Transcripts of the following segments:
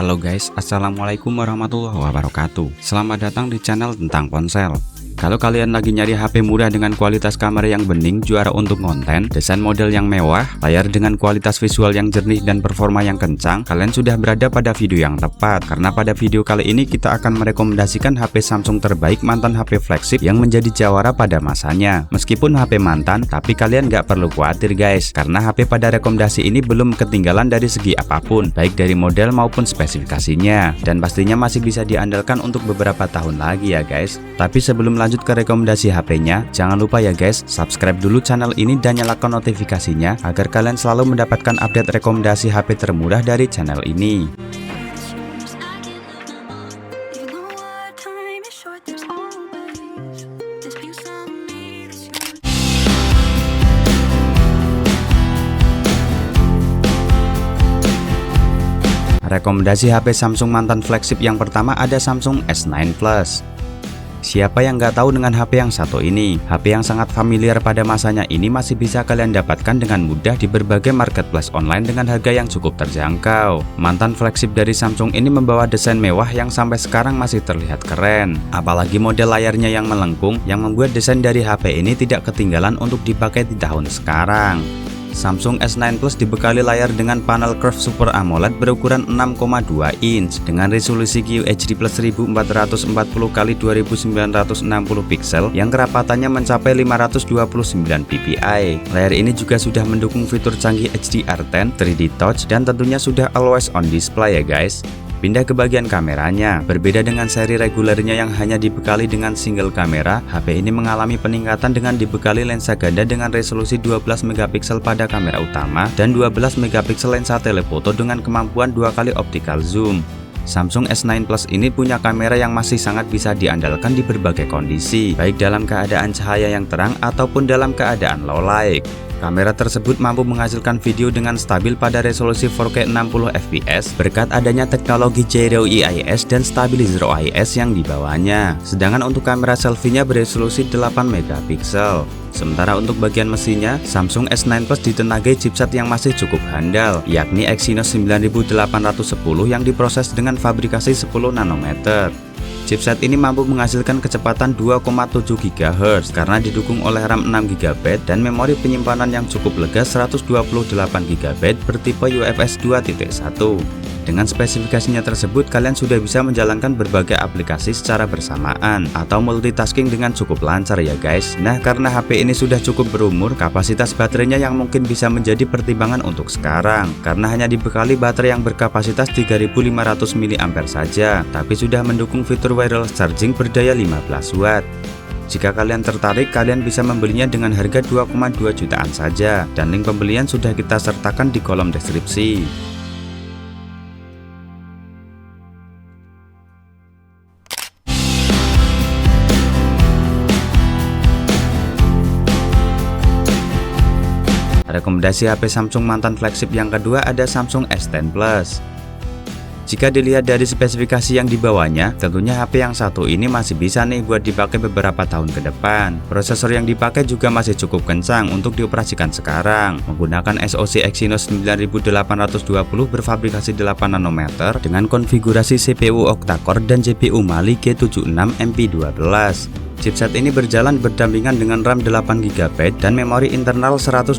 Halo guys, assalamualaikum warahmatullahi wabarakatuh. Selamat datang di channel tentang ponsel. Kalau kalian lagi nyari HP murah dengan kualitas kamera yang bening, juara untuk konten, desain model yang mewah, layar dengan kualitas visual yang jernih dan performa yang kencang, kalian sudah berada pada video yang tepat. Karena pada video kali ini kita akan merekomendasikan HP Samsung terbaik mantan HP flagship yang menjadi jawara pada masanya. Meskipun HP mantan, tapi kalian nggak perlu khawatir guys, karena HP pada rekomendasi ini belum ketinggalan dari segi apapun, baik dari model maupun spesifikasinya, dan pastinya masih bisa diandalkan untuk beberapa tahun lagi ya guys. Tapi sebelum lanjut ke rekomendasi HP-nya, jangan lupa ya guys, subscribe dulu channel ini dan nyalakan notifikasinya agar kalian selalu mendapatkan update rekomendasi HP termurah dari channel ini. Rekomendasi HP Samsung mantan flagship yang pertama ada Samsung S9 Plus. Siapa yang nggak tahu dengan HP yang satu ini? HP yang sangat familiar pada masanya ini masih bisa kalian dapatkan dengan mudah di berbagai marketplace online dengan harga yang cukup terjangkau. Mantan flagship dari Samsung ini membawa desain mewah yang sampai sekarang masih terlihat keren. Apalagi model layarnya yang melengkung yang membuat desain dari HP ini tidak ketinggalan untuk dipakai di tahun sekarang. Samsung S9 Plus dibekali layar dengan panel curve Super AMOLED berukuran 6,2 inch dengan resolusi QHD+ 1440x2960 pixel yang kerapatannya mencapai 529 ppi. Layar ini juga sudah mendukung fitur canggih HDR10, 3D Touch, dan tentunya sudah always on display ya guys. Pindah ke bagian kameranya. Berbeda dengan seri regulernya yang hanya dibekali dengan single kamera, HP ini mengalami peningkatan dengan dibekali lensa ganda dengan resolusi 12 megapiksel pada kamera utama dan 12 megapiksel lensa telefoto dengan kemampuan 2 kali optical zoom. Samsung S9 Plus ini punya kamera yang masih sangat bisa diandalkan di berbagai kondisi, baik dalam keadaan cahaya yang terang ataupun dalam keadaan low light. Kamera tersebut mampu menghasilkan video dengan stabil pada resolusi 4K 60 fps berkat adanya teknologi Gyro EIS dan Stabilizer OIS yang dibawanya. Sedangkan untuk kamera selfie-nya beresolusi 8 megapiksel. Sementara untuk bagian mesinnya, Samsung S9 Plus ditenagai chipset yang masih cukup handal, yakni Exynos 9810 yang diproses dengan fabrikasi 10 nanometer. Chipset ini mampu menghasilkan kecepatan 2,7 GHz karena didukung oleh RAM 6 GB dan memori penyimpanan yang cukup lega 128 GB bertipe UFS 2.1. Dengan spesifikasinya tersebut, kalian sudah bisa menjalankan berbagai aplikasi secara bersamaan atau multitasking dengan cukup lancar ya guys. Nah, karena HP ini sudah cukup berumur, kapasitas baterainya yang mungkin bisa menjadi pertimbangan untuk sekarang, karena hanya dibekali baterai yang berkapasitas 3500 mAh saja, tapi sudah mendukung fitur wireless charging berdaya 15 watt. Jika kalian tertarik, kalian bisa membelinya dengan harga 2,2 jutaan saja, dan link pembelian sudah kita sertakan di kolom deskripsi. Rekomendasi HP Samsung mantan flagship yang kedua ada Samsung S10 Plus. Jika dilihat dari spesifikasi yang dibawanya, tentunya HP yang satu ini masih bisa nih buat dipakai beberapa tahun ke depan. Prosesor yang dipakai juga masih cukup kencang untuk dioperasikan sekarang, menggunakan SoC Exynos 9820 berfabrikasi 8 nanometer dengan konfigurasi CPU octa-core dan GPU Mali G76 MP12. Chipset ini berjalan berdampingan dengan RAM 8 GB dan memori internal 128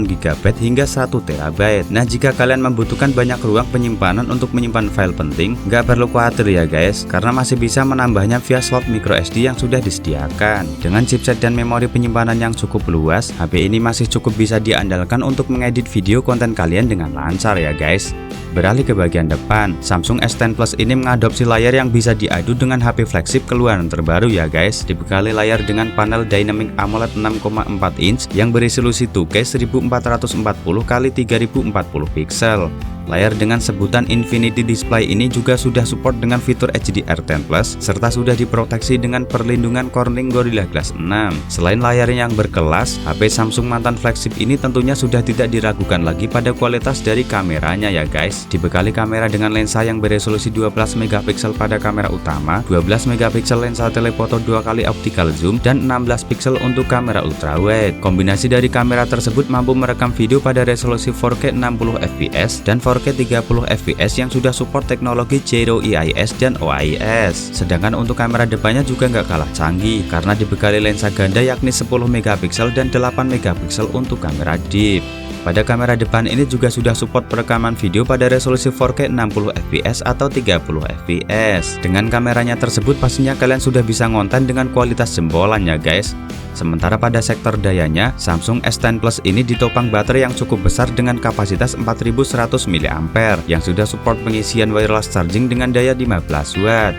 GB hingga 1 TB. Nah, jika kalian membutuhkan banyak ruang penyimpanan untuk menyimpan file penting, nggak perlu khawatir ya guys, karena masih bisa menambahnya via slot microSD yang sudah disediakan. Dengan chipset dan memori penyimpanan yang cukup luas, HP ini masih cukup bisa diandalkan untuk mengedit video konten kalian dengan lancar ya guys. Beralih ke bagian depan, Samsung S10 Plus ini mengadopsi layar yang bisa diadu dengan HP flagship keluaran terbaru ya guys. Dibekali layar dengan panel Dynamic AMOLED 6,4 inch yang beresolusi 2K 1440x3040 pixel. Layar dengan sebutan Infinity Display ini juga sudah support dengan fitur HDR10+, serta sudah diproteksi dengan perlindungan Corning Gorilla Glass 6. Selain layar yang berkelas, HP Samsung mantan flagship ini tentunya sudah tidak diragukan lagi pada kualitas dari kameranya ya guys. Dibekali kamera dengan lensa yang beresolusi 12 megapiksel pada kamera utama, 12 megapiksel lensa telefoto 2 kali optical zoom, dan 16 piksel untuk kamera ultrawide. Kombinasi dari kamera tersebut mampu merekam video pada resolusi 4K 60 fps dan 4 4K 30 fps yang sudah support teknologi Gyro EIS dan OIS. Sedangkan untuk kamera depannya juga nggak kalah canggih karena dibekali lensa ganda yakni 10 megapiksel dan 8 megapiksel untuk kamera deep. Pada kamera depan ini juga sudah support perekaman video pada resolusi 4K 60 fps atau 30 fps. Dengan kameranya tersebut pastinya kalian sudah bisa ngonten dengan kualitas jempolan ya guys. Sementara pada sektor dayanya, Samsung S10 Plus ini ditopang baterai yang cukup besar dengan kapasitas 4100 mAh yang sudah support pengisian wireless charging dengan daya 15 Watt.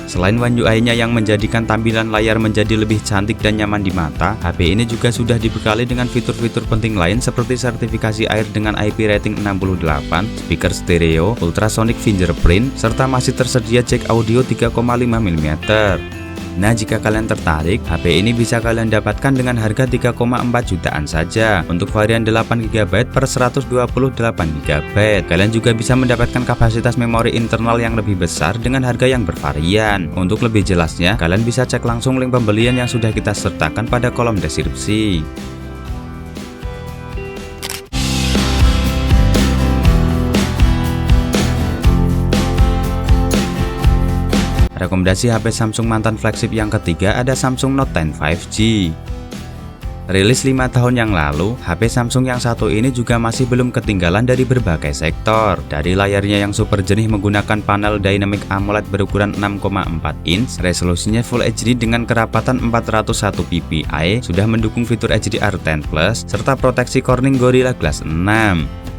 Selain One UI-nya yang menjadikan tampilan layar menjadi lebih cantik dan nyaman di mata, HP ini juga sudah dibekali dengan fitur-fitur penting lain seperti sertifikasi air dengan IP rating 68, speaker stereo, ultrasonic fingerprint, serta masih tersedia jack audio 3,5 mm. Nah, jika kalian tertarik, HP ini bisa kalian dapatkan dengan harga 3,4 jutaan saja untuk varian 8GB per 128GB. Kalian juga bisa mendapatkan kapasitas memori internal yang lebih besar dengan harga yang bervarian. Untuk lebih jelasnya, kalian bisa cek langsung link pembelian yang sudah kita sertakan pada kolom deskripsi. Rekomendasi HP Samsung mantan flagship yang ketiga ada Samsung Note 10 5G. Rilis 5 tahun yang lalu, HP Samsung yang satu ini juga masih belum ketinggalan dari berbagai sektor. Dari layarnya yang super jernih menggunakan panel Dynamic AMOLED berukuran 6,4 inch, resolusinya Full HD dengan kerapatan 401 ppi, sudah mendukung fitur HDR10+, serta proteksi Corning Gorilla Glass 6.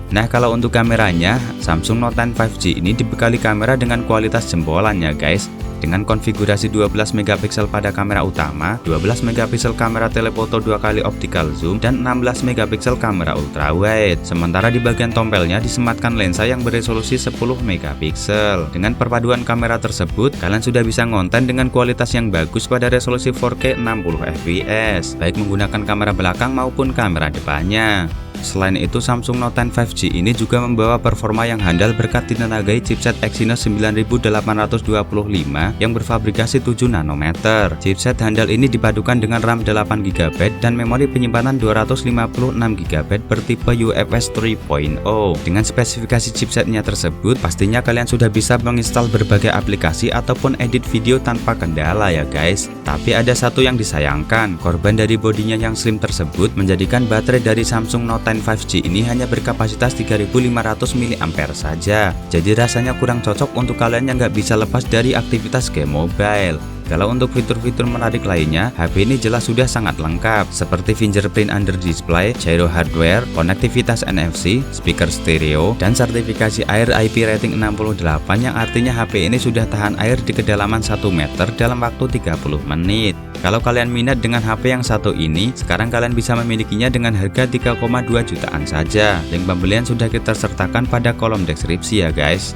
Nah, kalau untuk kameranya, Samsung Note 10 5G ini dibekali kamera dengan kualitas jempolan ya guys. Dengan konfigurasi 12 megapiksel pada kamera utama, 12 megapiksel kamera telefoto 2x optical zoom, dan 16 megapiksel kamera ultrawide. Sementara di bagian tompelnya disematkan lensa yang beresolusi 10 megapiksel. Dengan perpaduan kamera tersebut, kalian sudah bisa ngonten dengan kualitas yang bagus pada resolusi 4K 60 fps, baik menggunakan kamera belakang maupun kamera depannya. Selain itu, Samsung Note 10 5G ini juga membawa performa yang handal berkat ditenagai chipset Exynos 9825 yang berfabrikasi 7 nanometer. Chipset handal ini dipadukan dengan RAM 8GB dan memori penyimpanan 256GB bertipe UFS 3.0. Dengan spesifikasi chipsetnya tersebut, pastinya kalian sudah bisa menginstal berbagai aplikasi ataupun edit video tanpa kendala ya guys. Tapi ada satu yang disayangkan, korban dari bodinya yang slim tersebut menjadikan baterai dari Samsung Note 10 5G ini hanya berkapasitas 3500 mAh saja. Jadi rasanya kurang cocok untuk kalian yang nggak bisa lepas dari aktivitas game mobile. Kalau untuk fitur-fitur menarik lainnya, HP ini jelas sudah sangat lengkap, seperti fingerprint under display, gyro hardware, konektivitas NFC, speaker stereo, dan sertifikasi air IP rating 68 yang artinya HP ini sudah tahan air di kedalaman 1 meter dalam waktu 30 menit. Kalau kalian minat dengan HP yang satu ini, sekarang kalian bisa memilikinya dengan harga 3,2 jutaan saja. Link pembelian sudah kita sertakan pada kolom deskripsi ya guys.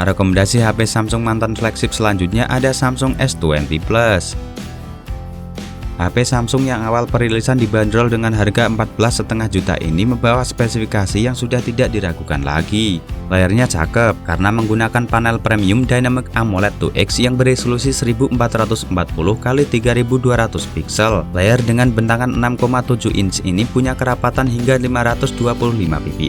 Rekomendasi HP Samsung mantan flagship selanjutnya ada Samsung S20 Plus. HP Samsung yang awal perilisan dibanderol dengan harga 14,5 juta ini membawa spesifikasi yang sudah tidak diragukan lagi. Layarnya cakep karena menggunakan panel premium Dynamic AMOLED 2X yang beresolusi 1440 x 3200 piksel. Layar dengan bentangan 6,7 inch ini punya kerapatan hingga 525 ppi,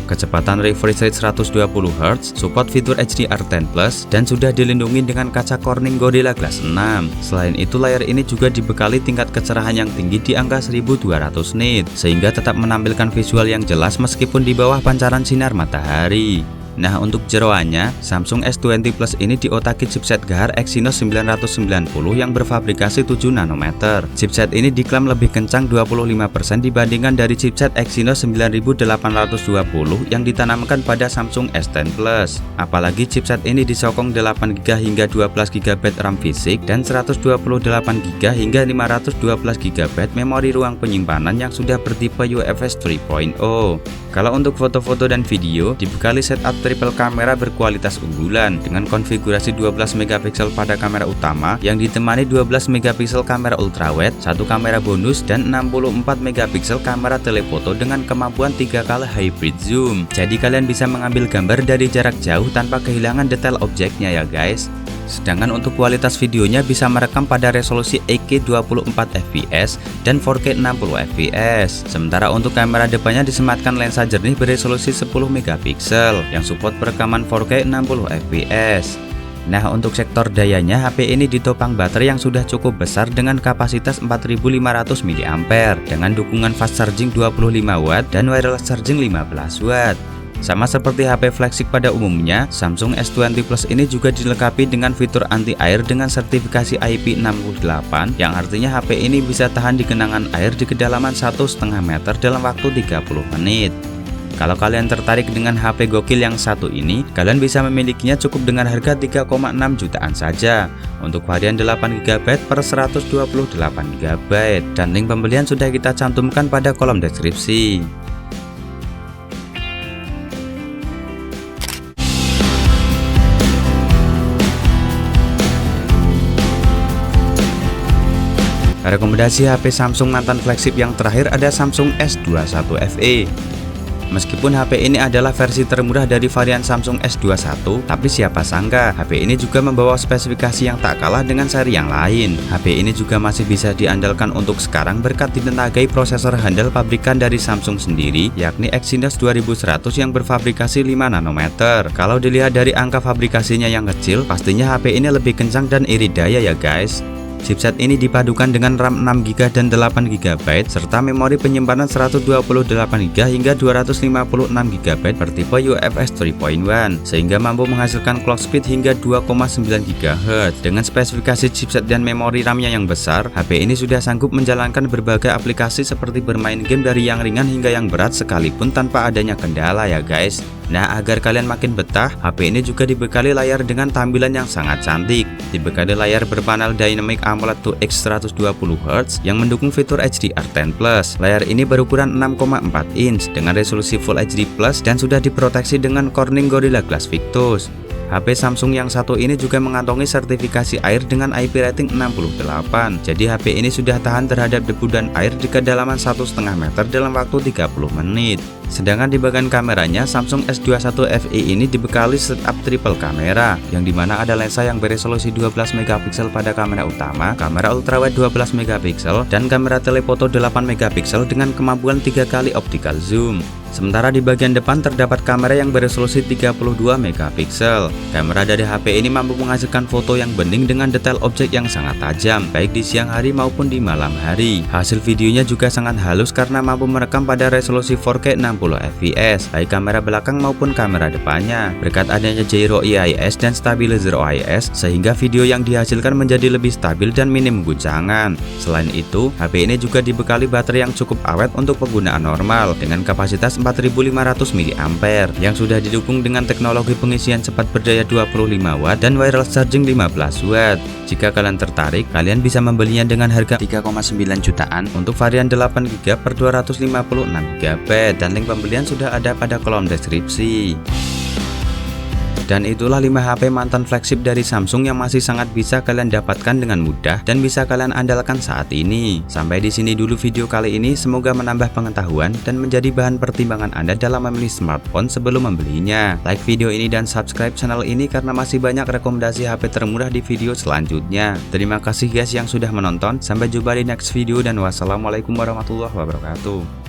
kecepatan refresh rate 120 Hz, support fitur HDR10+, dan sudah dilindungi dengan kaca Corning Gorilla Glass 6. Selain itu, layar ini juga dibekali tingkat kecerahan yang tinggi di angka 1200 nit, sehingga tetap menampilkan visual yang jelas meskipun di bawah pancaran sinar matahari. Nah, untuk jeroannya, Samsung S20 Plus ini diotaki chipset Gahar Exynos 990 yang berfabrikasi 7 nanometer. Chipset ini diklaim lebih kencang 25% dibandingkan dari chipset Exynos 9820 yang ditanamkan pada Samsung S10 Plus. Apalagi chipset ini disokong 8GB hingga 12GB RAM fisik dan 128GB hingga 512GB memori ruang penyimpanan yang sudah bertipe UFS 3.0. Kalau untuk foto-foto dan video, dibekali setup triple kamera berkualitas unggulan dengan konfigurasi 12 megapiksel pada kamera utama yang ditemani 12 megapiksel kamera ultrawide, 1 kamera bonus, dan 64 megapiksel kamera telefoto dengan kemampuan 3x hybrid zoom. Jadi kalian bisa mengambil gambar dari jarak jauh tanpa kehilangan detail objeknya ya guys. Sedangkan untuk kualitas videonya bisa merekam pada resolusi 8K 24fps dan 4K 60fps. Sementara untuk kamera depannya disematkan lensa jernih beresolusi 10 megapiksel yang support perekaman 4K 60fps. Nah, untuk sektor dayanya, HP ini ditopang baterai yang sudah cukup besar dengan kapasitas 4500 mAh dengan dukungan fast charging 25W dan wireless charging 15W. Sama seperti HP flagship pada umumnya, Samsung S20 Plus ini juga dilengkapi dengan fitur anti-air dengan sertifikasi IP68, yang artinya HP ini bisa tahan di genangan air di kedalaman 1,5 meter dalam waktu 30 menit. Kalau kalian tertarik dengan HP gokil yang satu ini, kalian bisa memilikinya cukup dengan harga 3,6 jutaan saja untuk varian 8GB per 128GB, dan link pembelian sudah kita cantumkan pada kolom deskripsi. Rekomendasi HP Samsung mantan flagship yang terakhir ada Samsung S21 FE. Meskipun HP ini adalah versi termurah dari varian Samsung S21, tapi siapa sangka HP ini juga membawa spesifikasi yang tak kalah dengan seri yang lain. HP ini juga masih bisa diandalkan untuk sekarang berkat ditenagai prosesor handal pabrikan dari Samsung sendiri, yakni Exynos 2100 yang berfabrikasi 5 nanometer. Kalau dilihat dari angka fabrikasinya yang kecil, pastinya HP ini lebih kencang dan irit daya ya guys. Chipset ini dipadukan dengan RAM 6GB dan 8GB serta memori penyimpanan 128GB hingga 256GB bertipe UFS 3.1 sehingga mampu menghasilkan clock speed hingga 2,9 GHz. Dengan spesifikasi chipset dan memori RAM-nya yang besar, HP ini sudah sanggup menjalankan berbagai aplikasi seperti bermain game dari yang ringan hingga yang berat sekalipun tanpa adanya kendala ya guys. Nah, agar kalian makin betah, HP ini juga dibekali layar dengan tampilan yang sangat cantik. Dibekali layar berpanel Dynamic AMOLED 2X 120Hz yang mendukung fitur HDR10+. Layar ini berukuran 6,4 inch dengan resolusi Full HD Plus dan sudah diproteksi dengan Corning Gorilla Glass Victus. HP Samsung yang satu ini juga mengantongi sertifikasi air dengan IP rating 68. Jadi HP ini sudah tahan terhadap debu dan air di kedalaman 1,5 meter dalam waktu 30 menit. Sedangkan di bagian kameranya, Samsung S21 FE ini dibekali setup triple kamera, yang dimana ada lensa yang beresolusi 12 megapiksel pada kamera utama, kamera ultrawide 12 megapiksel, dan kamera telefoto 8 megapiksel dengan kemampuan 3 kali optical zoom. Sementara di bagian depan terdapat kamera yang beresolusi 32 megapiksel. Kamera dari HP ini mampu menghasilkan foto yang bening dengan detail objek yang sangat tajam, baik di siang hari maupun di malam hari. Hasil videonya juga sangat halus karena mampu merekam pada resolusi 4K 60fps, baik kamera belakang maupun kamera depannya. Berkat adanya Gyro EIS dan Stabilizer OIS, sehingga video yang dihasilkan menjadi lebih stabil dan minim guncangan. Selain itu, HP ini juga dibekali baterai yang cukup awet untuk penggunaan normal dengan kapasitas 4500 mAh yang sudah didukung dengan teknologi pengisian cepat berdaya 25W dan wireless charging 15W. Jika kalian tertarik, kalian bisa membelinya dengan harga 3,9 jutaan untuk varian 8GB per 256GB, dan link pembelian sudah ada pada kolom deskripsi. Dan itulah 5 HP mantan flagship dari Samsung yang masih sangat bisa kalian dapatkan dengan mudah dan bisa kalian andalkan saat ini. Sampai di sini dulu video kali ini, semoga menambah pengetahuan dan menjadi bahan pertimbangan Anda dalam memilih smartphone sebelum membelinya. Like video ini dan subscribe channel ini karena masih banyak rekomendasi HP termurah di video selanjutnya. Terima kasih guys yang sudah menonton, sampai jumpa di next video dan wassalamualaikum warahmatullahi wabarakatuh.